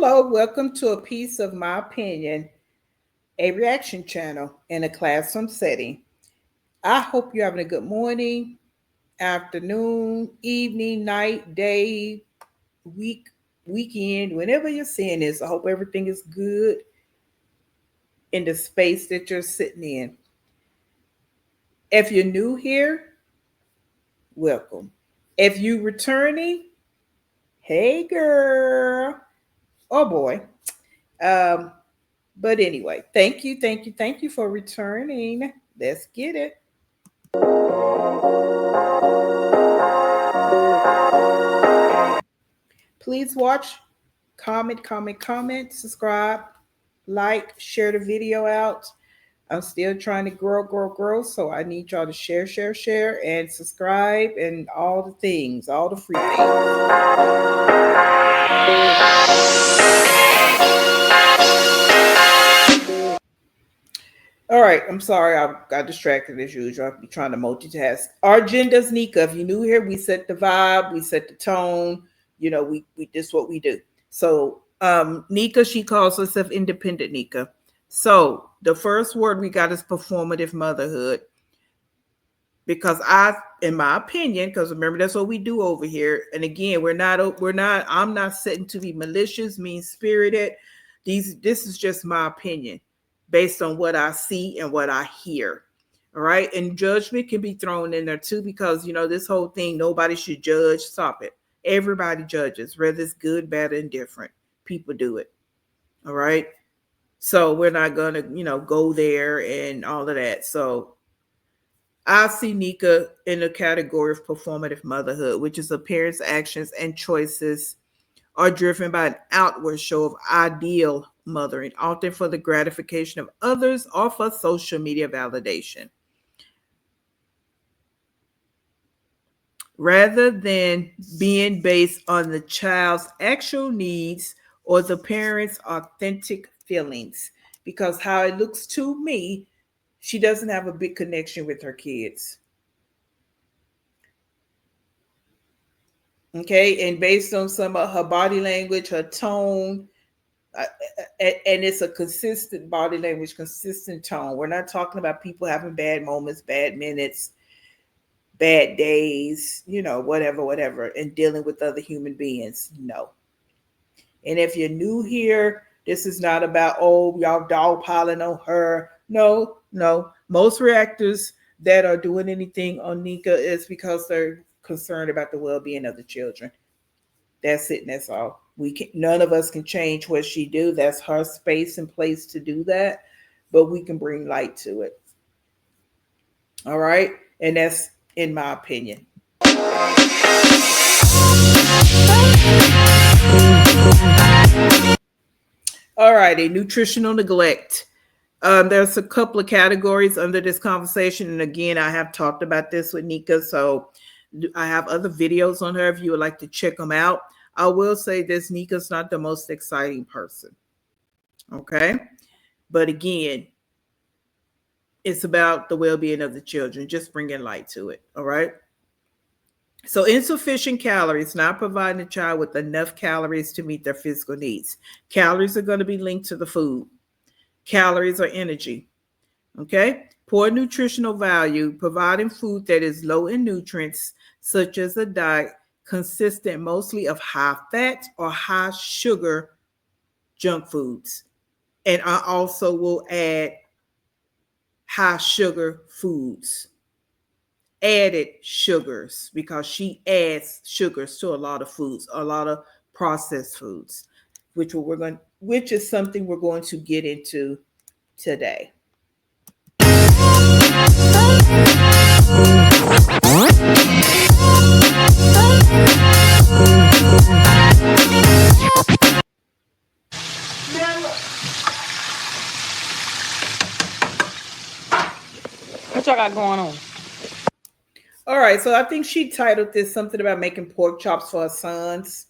Hello, welcome to a piece of my opinion, a reaction channel in a classroom setting. I hope you're having a good morning, afternoon, evening, night, day, week, weekend, whenever you're seeing this. I hope everything is good in the space that you're sitting in. If you're new here, welcome. If you returning, hey girl, oh boy. Um, but anyway, thank you for returning. Let's get it. Please watch, comment, subscribe, like, share the video out. I'm still trying to grow. So I need y'all to share, and subscribe and all the things, all the free things. All right, I'm sorry, I got distracted as usual. I'll be trying to multitask. Our agenda's Nika. If you're new here, we set the vibe, we set the tone. We this what we do. So Nika, she calls herself independent Nika. So the first word we got is performative motherhood. Because in my opinion, because remember that's what we do over here. And again, I'm not setting to be malicious, mean spirited. This is just my opinion based on what I see and what I hear. All right. And judgment can be thrown in there too, because this whole thing, nobody should judge. Stop it. Everybody judges, whether it's good, bad, and different. People do it. All right. So we're not gonna, go there and all of that. So I see Nika in the category of performative motherhood, which is a parent's actions and choices are driven by an outward show of ideal mothering, often for the gratification of others or for social media validation. Rather than being based on the child's actual needs or the parent's authentic feelings. Because how it looks to me, she doesn't have a big connection with her kids. Okay, and based on some of her body language, her tone, uh, and it's a consistent body language, consistent tone. We're not talking about people having bad moments, bad minutes, bad days, whatever, and dealing with other human beings. No. And if you're new here, this is not about, oh, y'all dogpiling on her. No. Most reactors that are doing anything on Nika is because they're concerned about the well-being of the children. That's it, and that's all. None of us can change what she do. That's her space and place to do that, but we can bring light to it. All right, and that's in my opinion. All righty, nutritional neglect. There's a couple of categories under this conversation, and again, I have talked about this with Nika, so I have other videos on her if you would like to check them out. I will say this, Nika's not the most exciting person. Okay. But again, it's about the well-being of the children, just bringing light to it. All right. So insufficient calories, not providing the child with enough calories to meet their physical needs. Calories are going to be linked to the food. Calories are energy. Okay. Poor nutritional value, providing food that is low in nutrients, such as a diet consistent mostly of high fat or high sugar junk foods. And I also will add high sugar foods, added sugars, because she adds sugars to a lot of foods, a lot of processed foods, which is something we're going to get into today. What y'all got going on? All right, so I think she titled this something about making pork chops for her sons.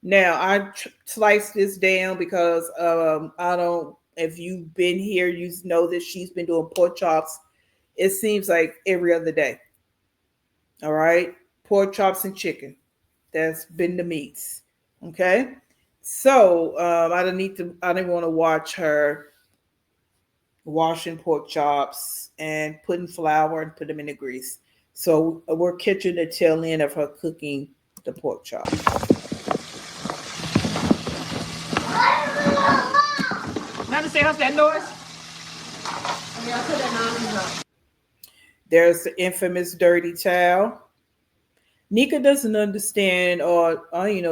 Now I sliced this down because I don't. If you've been here, you know that she's been doing pork chops. It seems like every other day. All right, pork chops and chicken. That's been the meats. Okay, So I didn't want to watch her washing pork chops and putting flour and put them in the grease. So we're catching the tail end of her cooking the pork chops. Not to say how's that noise? There's the infamous dirty towel. Nika doesn't understand, or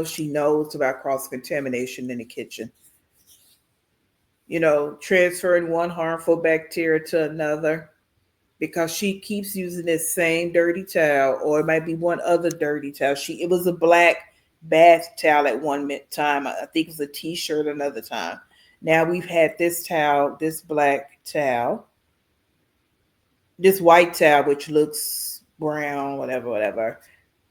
she knows about cross contamination in the kitchen. Transferring one harmful bacteria to another because she keeps using this same dirty towel, or it might be one other dirty towel. It was a black bath towel at one time. I think it was a t-shirt another time. Now we've had this towel, this black towel, this white towel, which looks brown, whatever, whatever,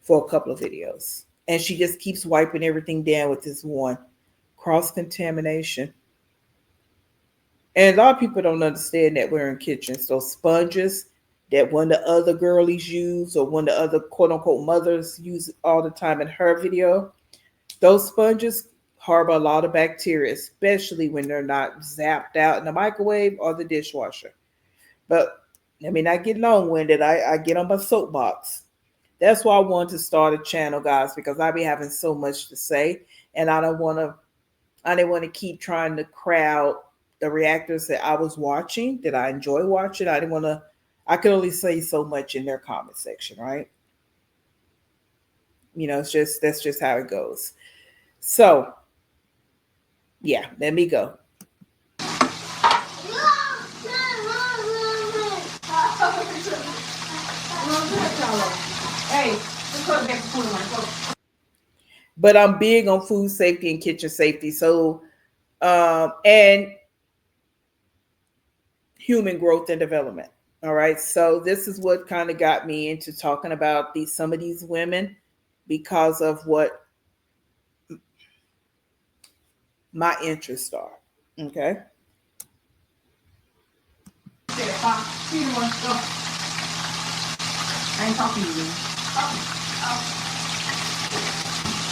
for a couple of videos. And she just keeps wiping everything down with this one. Cross contamination. And a lot of people don't understand that we're in kitchens. Those sponges that one of the other girlies use, or one of the other quote unquote mothers use all the time in her video, those sponges harbor a lot of bacteria, especially when they're not zapped out in the microwave or the dishwasher. But let me not get long winded. I get on my soapbox. That's why I wanted to start a channel, guys, because I be having so much to say, and I didn't want to keep trying to crowd the reactors that I was watching, that I enjoy watching. I didn't want to. I could only say so much in their comment section, right? It's just that's just how it goes. So, yeah, let me go. Hey, just put it back to food on my phone. But I'm big on food safety and kitchen safety. So, and human growth and development. All right. So this is what kind of got me into talking about some of these women, because of what my interests are. Okay. I ain't talking to you.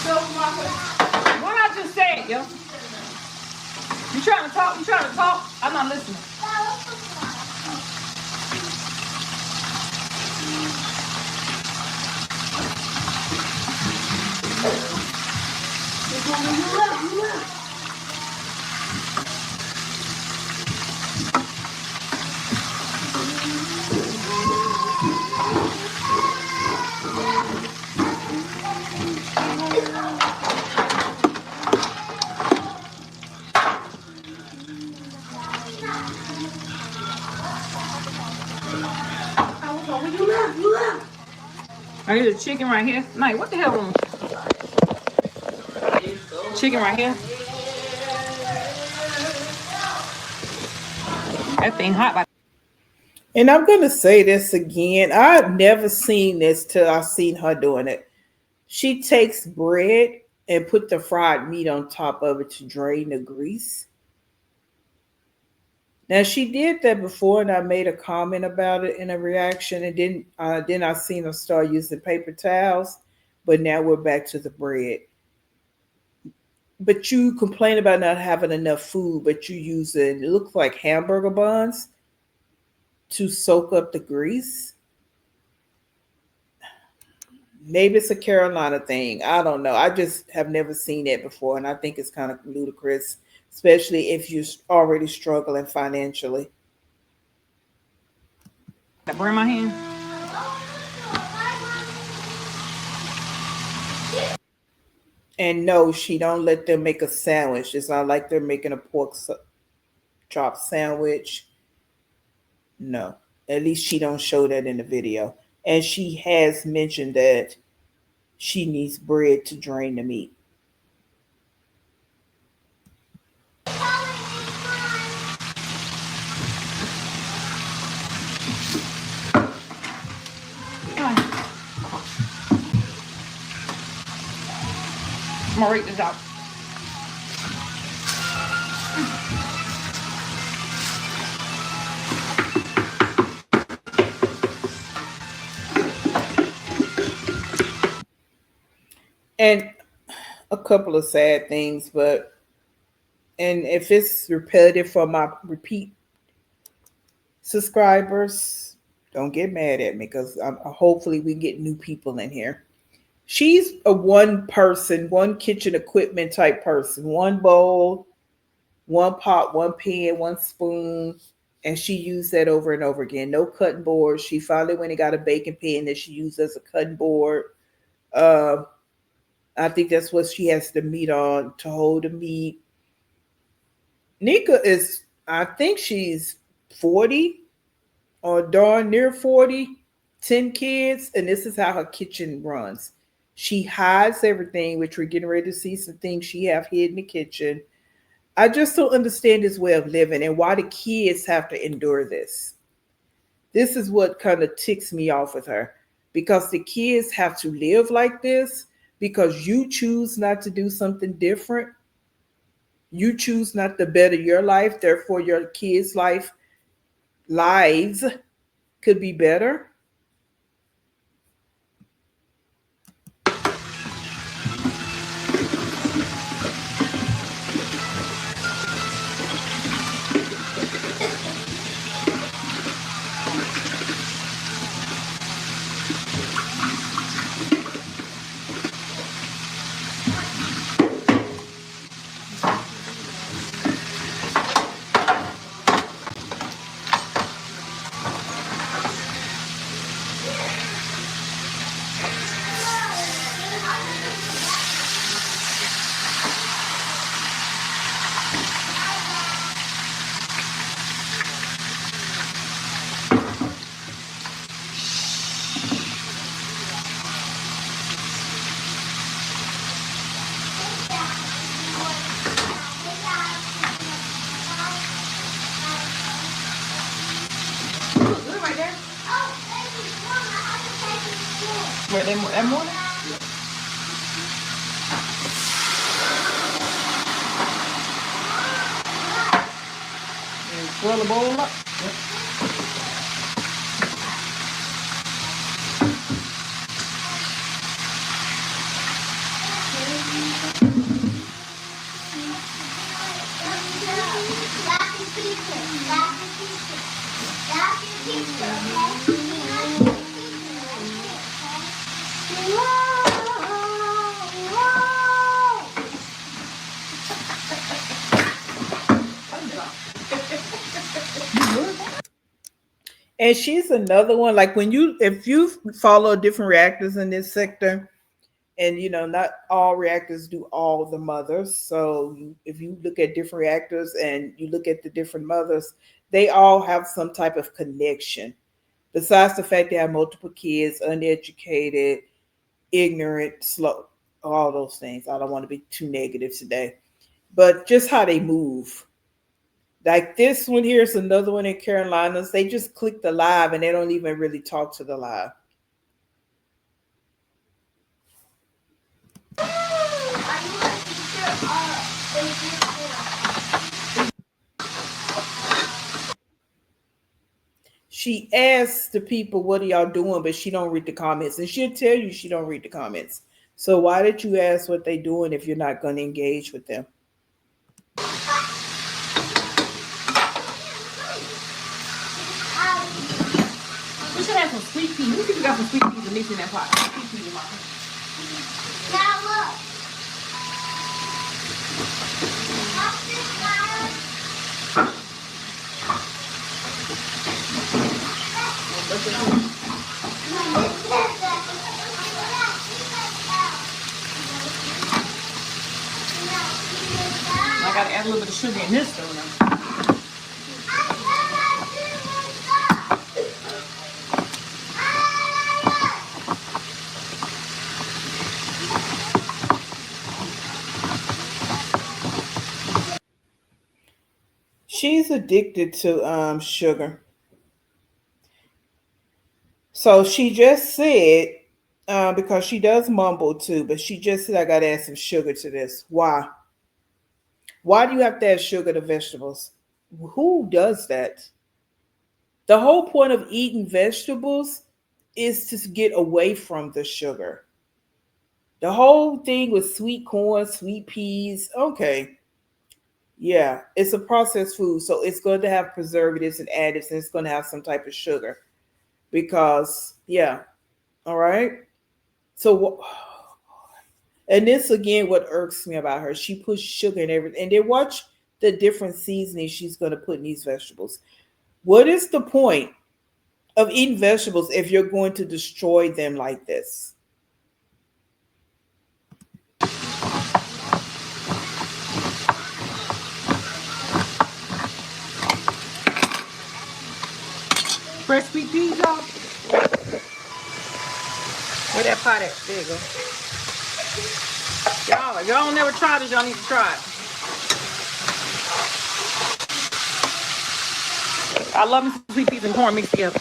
So, what I just said, yo. You trying to talk? You trying to talk? I'm not listening. I hear the chicken right here. Mike, what the hell wrong? Chicken right here. That thing hot. And I'm going to say this again. I've never seen this till I seen her doing it. She takes bread and put the fried meat on top of it to drain the grease. Now she did that before, and I made a comment about it in a reaction, and then I seen her start using paper towels. But now we're back to the bread. But you complain about not having enough food, but you using, it looks like hamburger buns to soak up the grease. Maybe it's a Carolina thing. I don't know. I just have never seen it before, and I think it's kind of ludicrous, especially if you're already struggling financially. That burn my hand. And no, she don't let them make a sandwich. It's not like they're making a chop sandwich. No, at least she don't show that in the video. And she has mentioned that she needs bread to drain the meat. I'm gonna rake this out. And a couple of sad things, but and if it's repetitive for my repeat subscribers, don't get mad at me because hopefully we get new people in here. She's a one person, one kitchen equipment type person. One bowl, one pot, one pan, one spoon, and she used that over and over again. No cutting board. She finally went and got a baking pan that she used as a cutting board. Uh, I think that's what she has the meat on to hold the meat. Nika is, I think she's 40 or darn near 40, 10 kids, and this is how her kitchen runs. She hides everything, which we're getting ready to see some things she have hid in the kitchen. I just don't understand this way of living and why the kids have to endure this. This is what kind of ticks me off with her because the kids have to live like this because you choose not to do something different. You choose not to better your life, therefore your kids' lives could be better. Good right there. Wait, that morning? And swirl the bowl up. And she's another one. Like when you, if you follow different reactors in this sector, and not all reactors do all the mothers. So if you look at different reactors and you look at the different mothers, they all have some type of connection. Besides the fact they have multiple kids, uneducated, ignorant, slow, all those things. I don't want to be too negative today, but just how they move. Like this one here is another one in Carolinas. They just click the live and they don't even really talk to the live. She asks the people, "What are y'all doing?" But she don't read the comments, and she'll tell you she don't read the comments. So why did you ask what they doing if you're not going to engage with them? We should have some sweet peas. Let me see if we got some sweet peas to mix in that pot. Sweet peas, Mama. Now look. I gotta add a little bit of sugar in this though now. She's addicted to sugar. So she just said, because she does mumble too, but she just said, I got to add some sugar to this. Why? Why do you have to add sugar to vegetables? Who does that? The whole point of eating vegetables is to get away from the sugar. The whole thing with sweet corn, sweet peas. Okay. Yeah, it's a processed food, so it's going to have preservatives and additives, and it's going to have some type of sugar because, yeah, all right. So, and this again, what irks me about her, she puts sugar in everything, and then watch the different seasonings she's going to put in these vegetables. What is the point of eating vegetables if you're going to destroy them like this? Fresh sweet peas, y'all. Where that pot at? There you go. Y'all, if y'all never tried this, y'all need to try it. I love me some sweet peas and corn mixed together.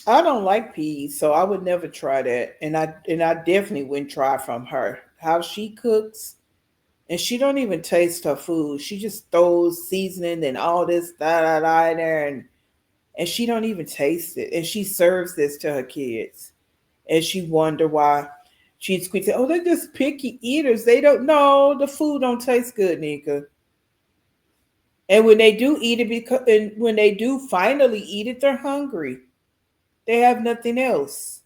I don't like peas, so I would never try that, and I definitely wouldn't try from her how she cooks. And she don't even taste her food. She just throws seasoning and all this da da da in there, and she don't even taste it. And she serves this to her kids, and she wonder why she's squeaking. Oh, they're just picky eaters. They don't know the food don't taste good, Nika. And when they do eat it, because and when they do finally eat it, they're hungry. They have nothing else.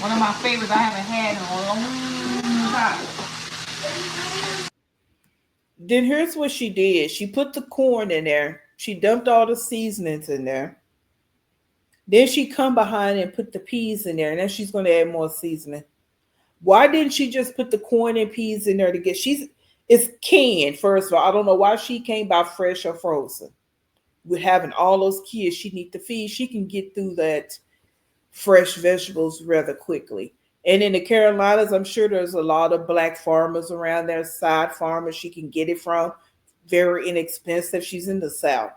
One of my favorites I haven't had in a long time. Then here's what she did. She put the corn in there. She dumped all the seasonings in there. Then she come behind and put the peas in there, and then she's going to add more seasoning. Why didn't she just put the corn and peas in there to get? She's it's canned. First of all, I don't know why she came by fresh or frozen. With having all those kids she need to feed, she can get through that fresh vegetables rather quickly. And in the Carolinas, I'm sure there's a lot of black farmers around there, side farmers she can get it from. Very inexpensive. She's in the South.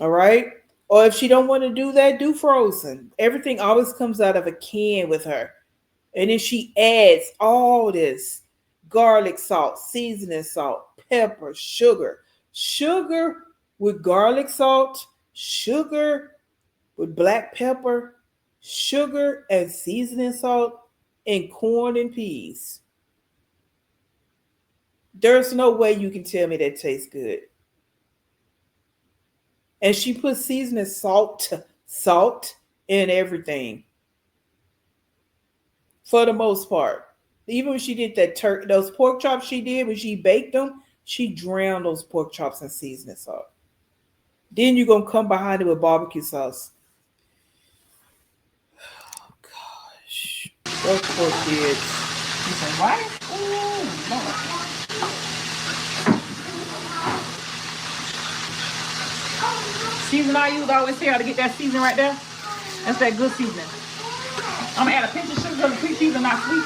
All right. Or if she don't want to do that, do frozen. Everything always comes out of a can with her. And then she adds all this garlic salt, seasoning salt, pepper, sugar. Sugar with garlic salt, sugar with black pepper, sugar and seasoning salt, and corn and peas. There's no way you can tell me that tastes good. And she put seasoning salt in everything for the most part. Even when she did that those pork chops she did when she baked them, she drowned those pork chops in seasoning salt. Then you're gonna come behind it with barbecue sauce. Oh gosh, those poor kids. You say, what? Ooh, no. Season I use, I always say how to get that seasoning right there. That's that good seasoning. I'm gonna add a pinch of sugar because the sweet peas are not sweet.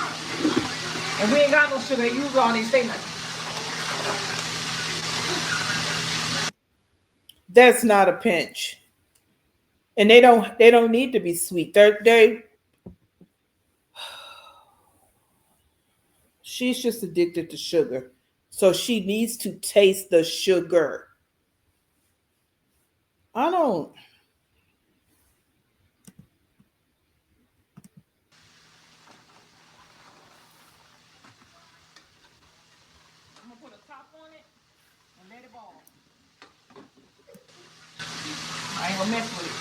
And we ain't got no sugar. They use all these things. That's not a pinch, and they don't need to be sweet. They she's just addicted to sugar, so she needs to taste the sugar. I don't. I'm gonna put a top on it and let it ball. I ain't gonna mess with it.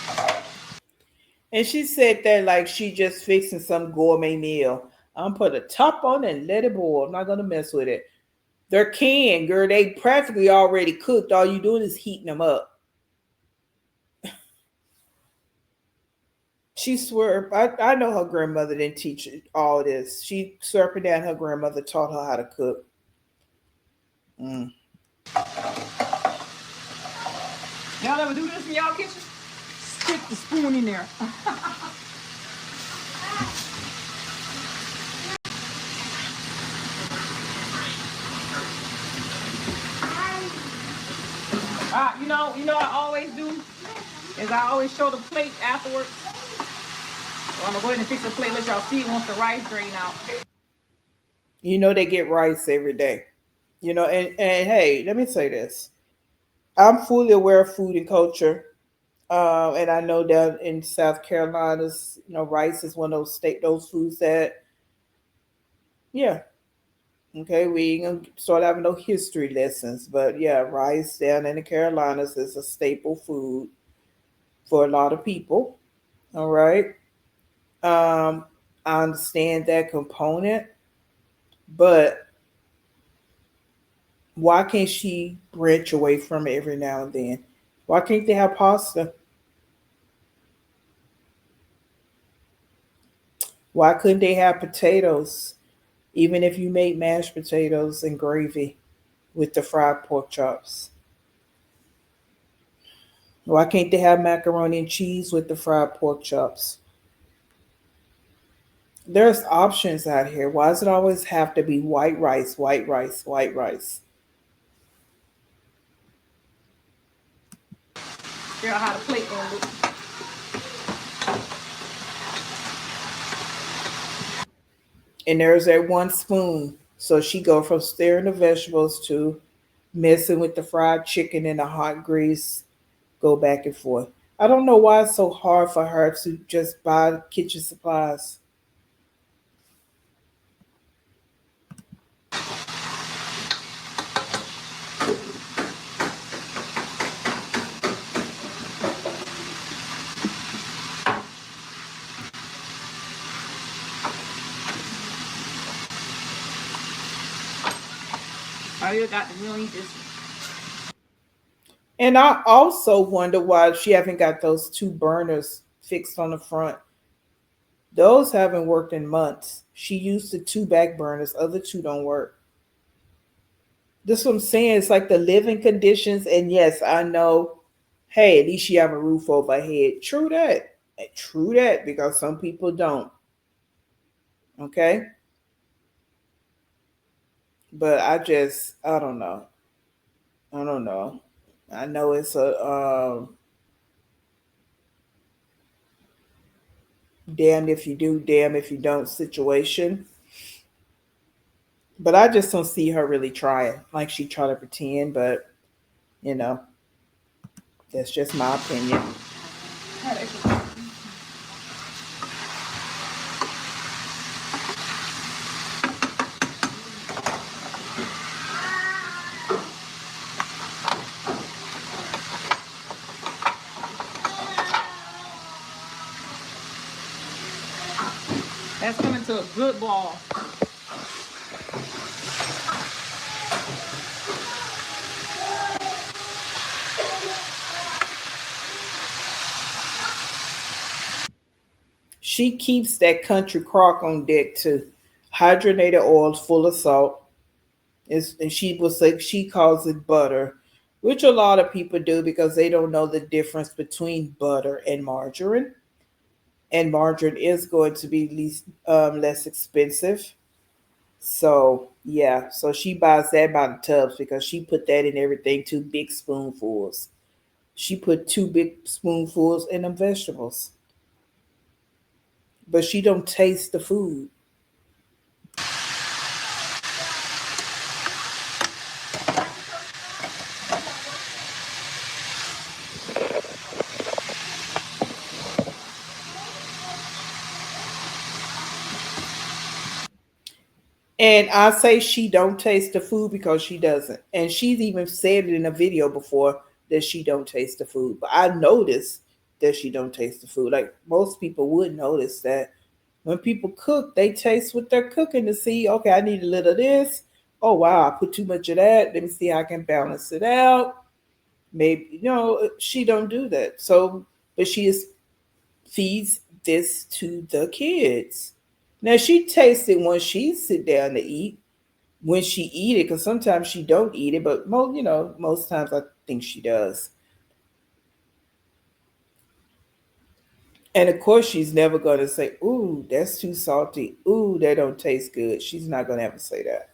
And she said that like she just fixing some gourmet meal. I'm put a top on it and let it boil. I'm not gonna mess with it. They're canned, girl. They practically already cooked. All you doing is heating them up. She swear, I know her grandmother didn't teach her all this. She swear up and down her grandmother taught her how to cook. Mm. Y'all ever do this in y'all kitchen? Stick the spoon in there. You know what I always do is I always show the plate afterwards. So I'm gonna go ahead and fix the plate. Let y'all see once the rice drain out. You know they get rice every day. And hey, let me say this. I'm fully aware of food and culture. And I know down in South Carolina's, rice is one of those foods that, yeah, okay, we ain't gonna start having no history lessons, but yeah, rice down in the Carolinas is a staple food for a lot of people. All right. Um, I understand that component, but why can't she branch away from it every now and then? Why can't they have pasta? Why couldn't they have potatoes? Even if you made mashed potatoes and gravy with the fried pork chops. Why can't they have macaroni and cheese with the fried pork chops? There's options out here. Why does it always have to be white rice, white rice, white rice? Figure out how the plate gonna look. And there's that one spoon. So she go from stirring the vegetables to messing with the fried chicken in the hot grease, go back and forth. I don't know why it's so hard for her to just buy kitchen supplies. I really got the real eat this. And I also wonder why she haven't got those two burners fixed on the front. Those haven't worked in months. She used the two back burners, other two don't work. This is what I'm saying. It's like the living conditions. And yes, I know, hey, at least you have a roof over her head. True that. True that, because some people don't. Okay. But I don't know. I don't know. I know it's a damn if you do, damn if you don't situation. But I just don't see her really trying. Like she try to pretend, but you know, that's just my opinion. That's coming to a good ball. She keeps that country crock on deck too. Hydrogenated oils full of salt. And she will say she calls it butter, which a lot of people do because they don't know the difference between butter and margarine. And margarine is going to be less expensive. So yeah, so she buys that by the tubs because she put that in everything, two big spoonfuls. She put two big spoonfuls in them vegetables, but she don't taste the food. And I say she don't taste the food because she doesn't. And she's even said it in a video before that she don't taste the food. But I noticed that she don't taste the food. Like most people would notice that when people cook, they taste what they're cooking to see, okay, I need a little of this. Oh wow, I put too much of that. Let me see how I can balance it out. Maybe she don't do that. So but she is feeds this to the kids. Now she tastes it when she sit down to eat, when she eat it, because sometimes she don't eat it, but most times I think she does. And of course, she's never gonna say, "Ooh, that's too salty. Ooh, that don't taste good." She's not gonna ever say that.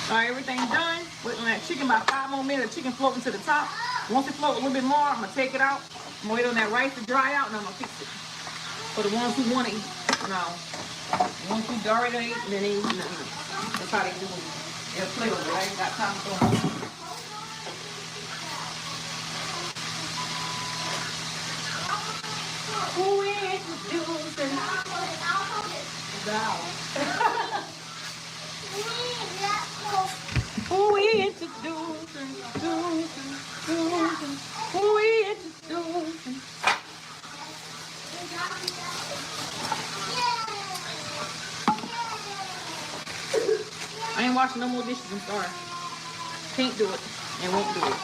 All right, everything's done. Wait on that chicken about 5 more minutes. Chicken floating to the top. Once it floats a little bit more, I'm gonna take it out. I'm gonna wait on that rice to dry out, and I'm gonna fix it. For the ones who want to eat. No. The ones who already eat, then they eat nothing. That's how they do it. They'll play with it. I ain't got time for them. Who introducing? Who introducing? Who introducing? I ain't washing no more dishes, I'm sorry. Can't do it and won't do it.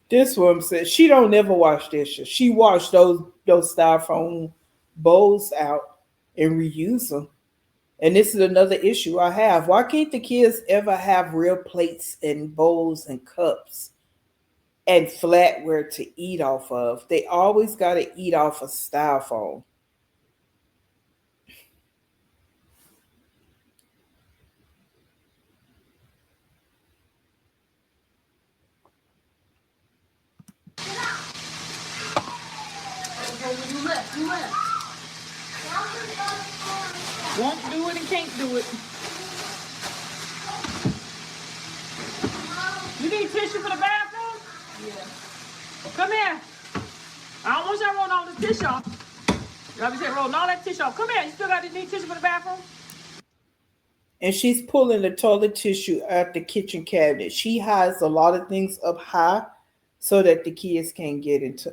This woman said she don't never wash dishes. She washed those styrofoam bowls out and reuse them. And this is another issue I have. Why can't the kids ever have real plates and bowls and cups and flatware to eat off of? They always got to eat off of styrofoam. Won't do it and can't do it. You need tissue for the bathroom? Yeah. Come here. I don't want you to roll all this tissue off. You always say rolling all that tissue off. Come here. You still got to need tissue for the bathroom? And she's pulling the toilet tissue out the kitchen cabinet. She hides a lot of things up high so that the kids can't get it.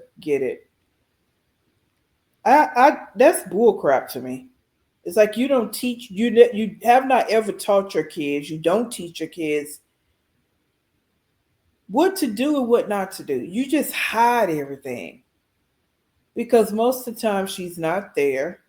That's bullcrap to me. It's like you don't teach you have not ever taught your kids. You don't teach your kids what to do and what not to do. You just hide everything because most of the time she's not there.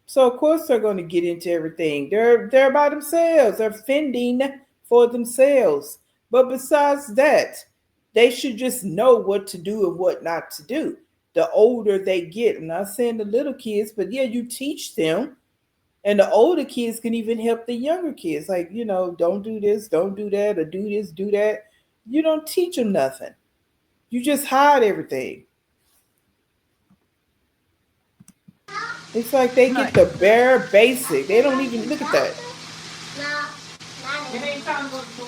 So of course they're going to get into everything. They're by themselves. They're fending for themselves. But besides that, they should just know what to do and what not to do. The older they get, I'm not saying the little kids, but yeah, you teach them. And the older kids can even help the younger kids. Like, don't do this, don't do that, or do this, do that. You don't teach them nothing. You just hide everything. It's like they get the bare basic. They don't even look at that. It ain't time to go to school.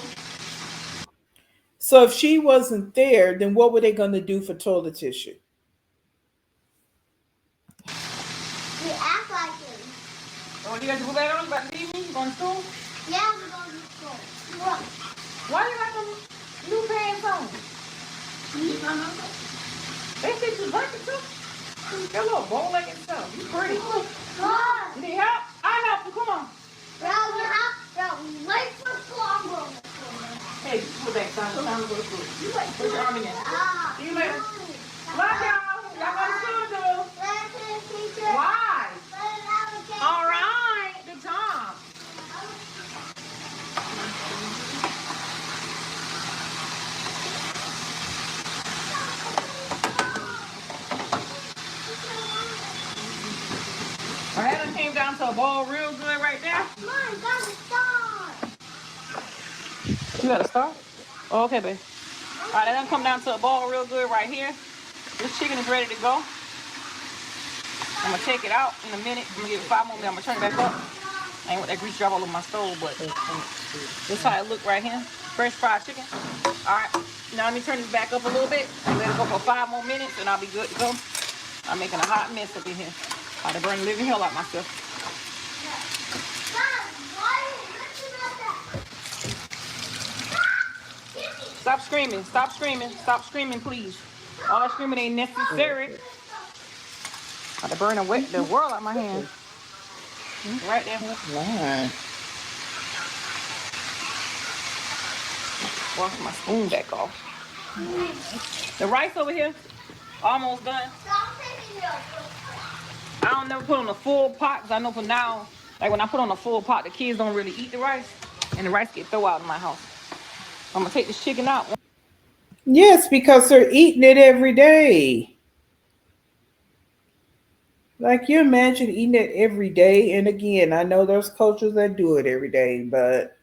So if she wasn't there, then what were they going to do for toilet tissue? We act like it. Oh, you got to go back on? You about to leave me? You going to school? Yeah, we're going to school. Look. Why you got them new pants on? They think you're working too? Your little bow-legged stuff. You pretty. Oh, God. You need help? I help you. Come on. Wait for school. I'm going to school. Hey, put that down. It's time to go to school. Put your arm in there. See you later. Love y'all. Y'all go to school too. Why? All right. Good job. All right, I came down to a ball real good right there. Mom, got to start. You got to start? Oh, okay, babe. All right, I done come down to a ball real good right here. This chicken is ready to go. I'm going to take it out in a minute. I'm going to give it 5 more minutes. I'm going to turn it back up. I ain't want that grease drop all over my stove, but this is how it look right here. Fresh fried chicken. All right, now let me turn this back up a little bit and let it go for 5 more minutes and I'll be good to go. I'm making a hot mess up in here. I had to burn the living hell out myself. Stop screaming. Stop screaming. Stop screaming, please. All that screaming ain't necessary. I had to burn the world out of my hand. Right there. Wash my spoon back off. The rice over here, almost done. I don't never put on a full pot because I know for now, like when I put on a full pot, the kids don't really eat the rice, and the rice get thrown out of my house. I'm gonna take this chicken out. Yes, because they're eating it every day. Like you imagine eating it every day. And again, I know there's cultures that do it every day, but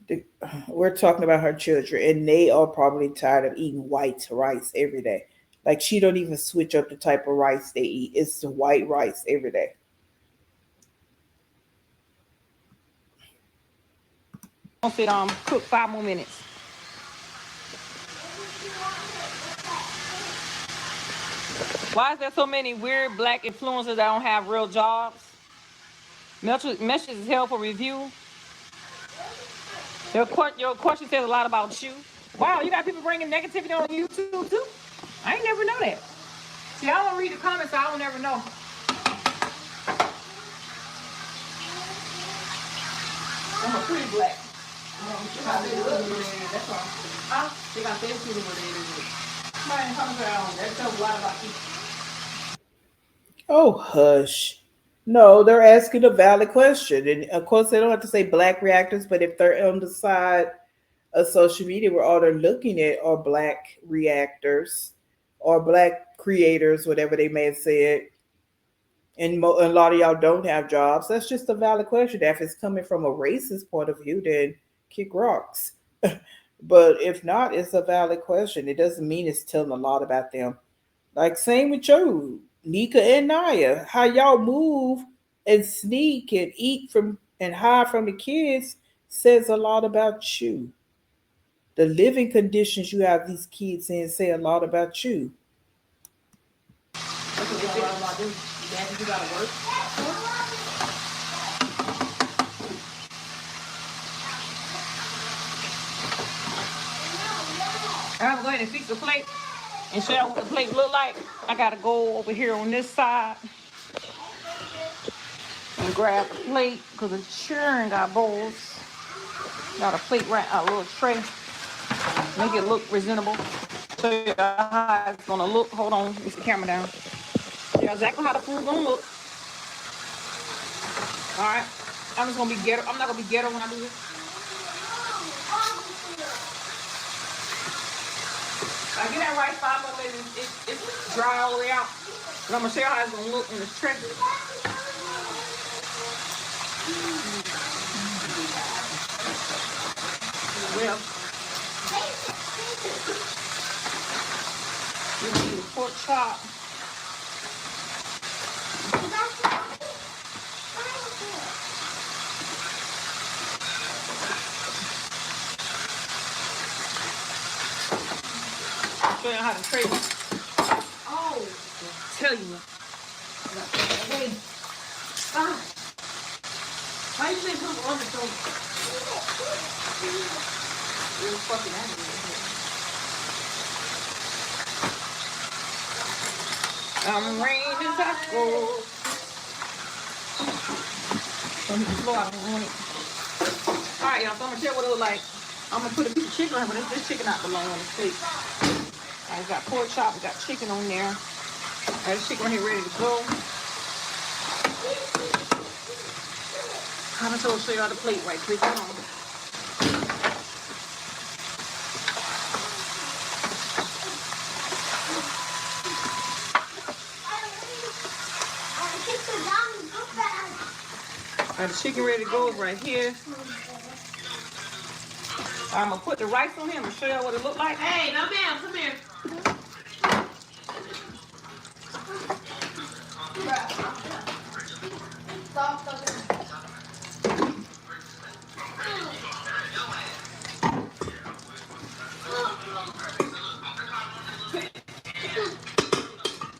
The, we're talking about her children, and they are probably tired of eating white rice every day. Like she don't even switch up the type of rice they eat. It's the white rice every day. Don't sit cook 5 more minutes. Why is there so many weird black influencers that don't have real jobs? Messages is held for review. Your question says a lot about you. Wow, you got people bringing negativity on YouTube too? I ain't never know that. See, I don't read the comments, so I don't never know. I'm a pretty black. That's all. Huh? They got their people where they live. Man, come around. That tells a lot about you. Oh, hush. No, they're asking a valid question. And of course, they don't have to say black reactors, but if they're on the side of social media where all they're looking at are black reactors or black creators, whatever they may have said, and a lot of y'all don't have jobs, that's just a valid question. If it's coming from a racist point of view, then kick rocks. But if not, it's a valid question. It doesn't mean it's telling a lot about them. Like same with you, Nika and Naya. How y'all move and sneak and eat from and hide from the kids says a lot about you. The living conditions you have these kids in say a lot about you. That's what they say about this. Daddy, you gotta work. I'm going to fix the plate and show you what the plate look like. I gotta go over here on this side and grab the plate because the churn got bowls. Got a plate right, a little tray. Make it look presentable. Show you how it's gonna look. Hold on, let me the camera down. Show you exactly how the food gonna look. All right. I'm just gonna be ghetto. I'm not gonna be ghetto when I do this. I get that rice 5 more minutes. It's dry all the way out. And I'm gonna show you how it's gonna look in the tray. Well, this is the pork chop. I'll show you how to tray. Oh, tell you. Hey, stop. Why you think I'm on the shoulder? You're fucking angry. I'm raining tacos. Don't hit the floor. I don't want it. All right, y'all. So I'm gonna tell you what it look like. I'm gonna put a piece of chicken on, but this chicken not belong on the steak. I got pork chop. We got chicken on there. I got the chicken right here ready to go. I'm gonna show y'all the plate right quick. Hold on. Got the chicken ready to go right here. I'm gonna put the rice on here and show y'all what it look like. Hey, no ma'am, come here.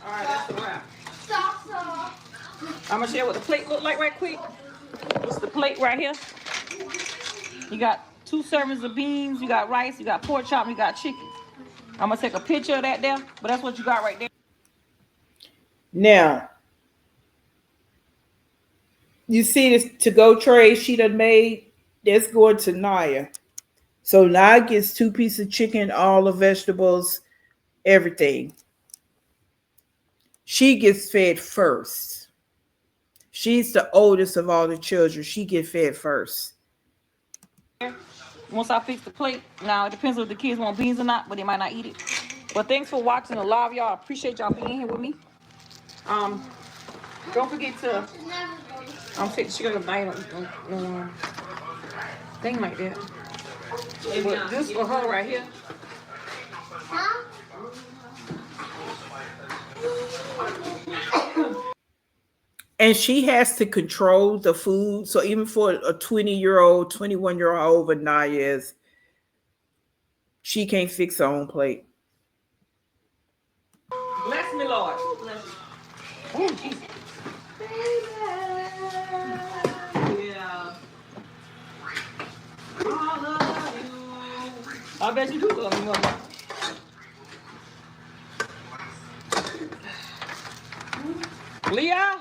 All right, that's the wrap. I'm gonna show you what the plate look like right quick. What's the plate right here? You got 2 servings of beans, you got rice, you got pork chop, you got chicken. I'm gonna take a picture of that there, but that's what you got right there. Now, you see this to go tray she done made? That's going to Naya. So Naya gets 2 pieces of chicken, all the vegetables, everything. She gets fed first. She's the oldest of all the children. She get fed first. Once I fix the plate, now it depends if the kids want beans or not, but they might not eat it. But thanks for watching a lot of y'all. I appreciate y'all being here with me. Don't forget to I'm fixing sugar bite thing like that. But this for her right here. Huh? And she has to control the food. So even for a 20-year-old, 21-year-old over Naya is, she can't fix her own plate. Bless me, Lord. Bless me. Oh, Jesus. Yeah. I love you. I bet you do love me, Mama. Leah?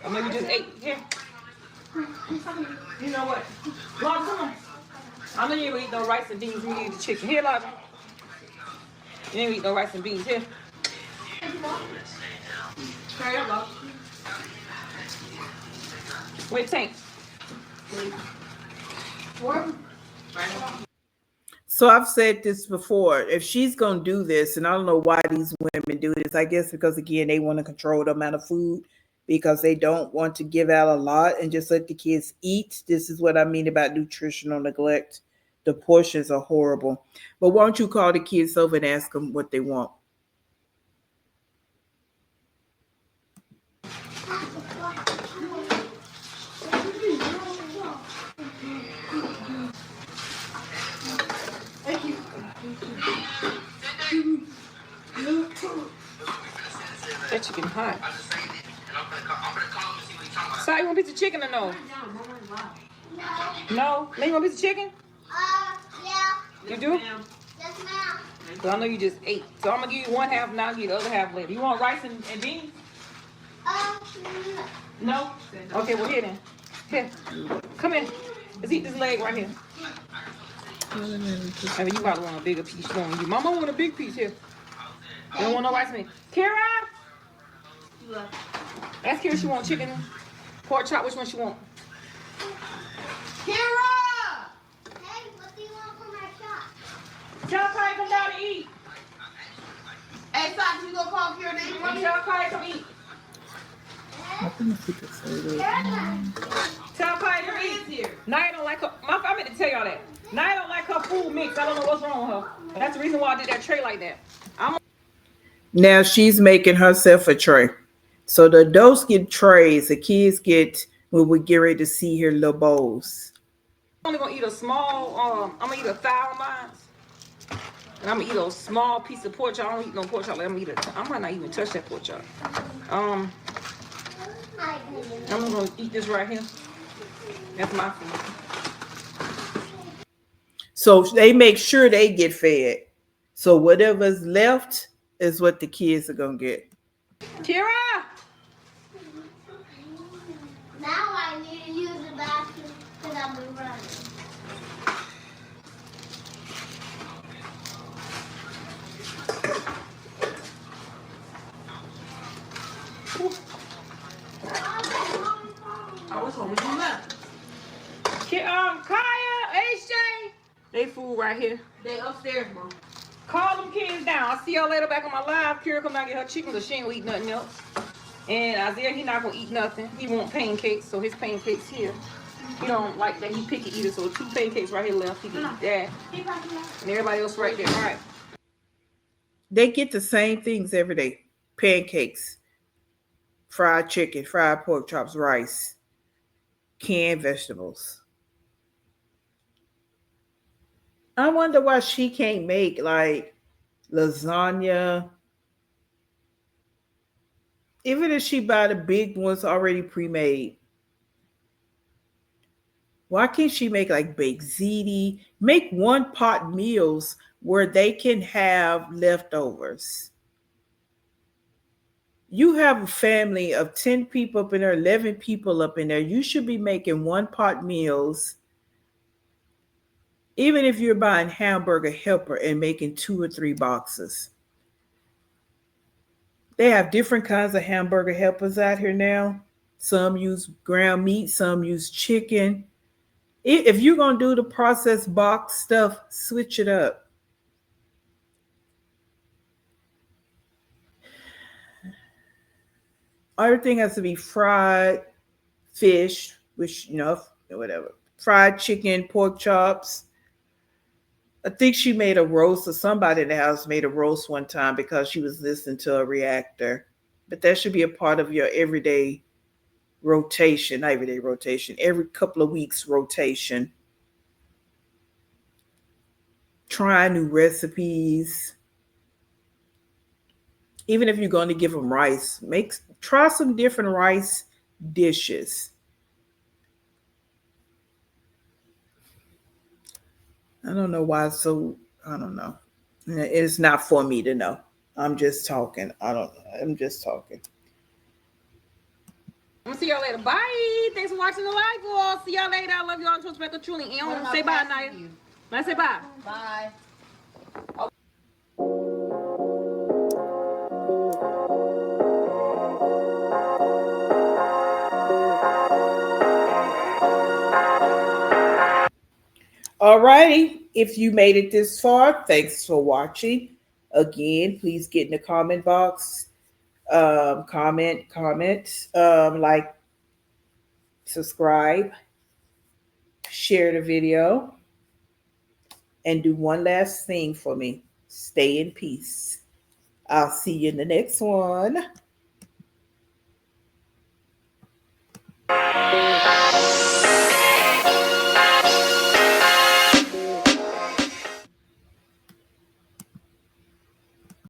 Or maybe just ate. Here. You know what? Lord, come on. I know you ain't eat no rice and beans. You eat the chicken. Here, Lord. You ain't eat no rice and beans. Here. Hurry up, Lord. Wait, Tank. So I've said this before. If she's going to do this, and I don't know why these women do this, I guess because, again, they want to control the amount of food because they don't want to give out a lot and just let the kids eat. This is what I mean about nutritional neglect. The portions are horrible. But why don't you call the kids over and ask them what they want? That chicken hot. So you want a piece of chicken or no? No? Now you want a piece of chicken? Yeah. You do? Yes, ma'am. Because I know you just ate. So I'm going to give you one half and I'll give you the other half later. You want rice and beans? No? Okay, well, here then. Here. Come in. Let's eat this leg right here. I mean, you probably want a bigger piece. You want you. Mama want a big piece here. You don't want no rice and beans. Kira! Ask Kira if she want chicken, pork chop. Which one she want? Kira! Hey, what do you want for my shop? Tell Kai come down and eat. Hey, Sock, you gonna call Kira name for me? Tell Kai come eat. Tell Kai to eat. Here. Naya don't like her. I meant to tell y'all that. Naya don't like her food mix. I don't know what's wrong with her. But that's the reason why I did that tray like that. Now she's making herself a tray. So the adults get trays. The kids get, when we get ready to see here, little bowls. I'm only gonna eat a small, I'm gonna eat a thigh on mine. And I'm gonna eat a small piece of pork chop. I don't eat no pork chop. I might not even touch that pork chop. I'm gonna eat this right here. That's my food. So they make sure they get fed. So whatever's left is what the kids are gonna get. Kira! Now I need to use the bathroom because I'm running. I was home when you left. Kaya, HJ, they food right here. They upstairs, Mom. Call them kids down. I'll see y'all later back on my live. Kira come down and get her chicken because she ain't gonna eat nothing else. And Isaiah, he not gonna eat nothing. He want pancakes, so his pancakes here. He don't like that. He picky eater, so 2 pancakes right here left. He can eat that. And everybody else right there. All right. They get the same things every day. Pancakes, fried chicken, fried pork chops, rice, canned vegetables. I wonder why she can't make like lasagna. Even if she buy the big ones already pre-made. Why can't she make like baked ziti? Make one pot meals where they can have leftovers. You have a family of 10 people up in there, 11 people up in there. You should be making one pot meals. Even if you're buying hamburger helper and making 2 or 3 boxes. They have different kinds of hamburger helpers out here now. Some use ground meat, some use chicken. If you're going to do the processed box stuff, switch it up. Everything has to be fried, fish, which, whatever. fried chicken, pork chops. I think she made a roast, or somebody in the house made a roast one time because she was listening to a reactor. But that should be a part of your everyday rotation, not everyday rotation, every couple of weeks rotation. Try new recipes. Even if you're going to give them rice, try some different rice dishes. I don't know why. So I don't know. It's not for me to know. I'm just talking. I don't know. I'm just talking. I'm gonna see y'all later. Bye. Thanks for watching the live, y'all. See y'all later. I love y'all. Trust me, truly. And say bye, Naya. Let's say bye. Bye. All righty. If you made it this far, thanks for watching. Again, please get in the comment box. Comment, like, subscribe, share the video, and do one last thing for me. Stay in peace. I'll see you in the next one.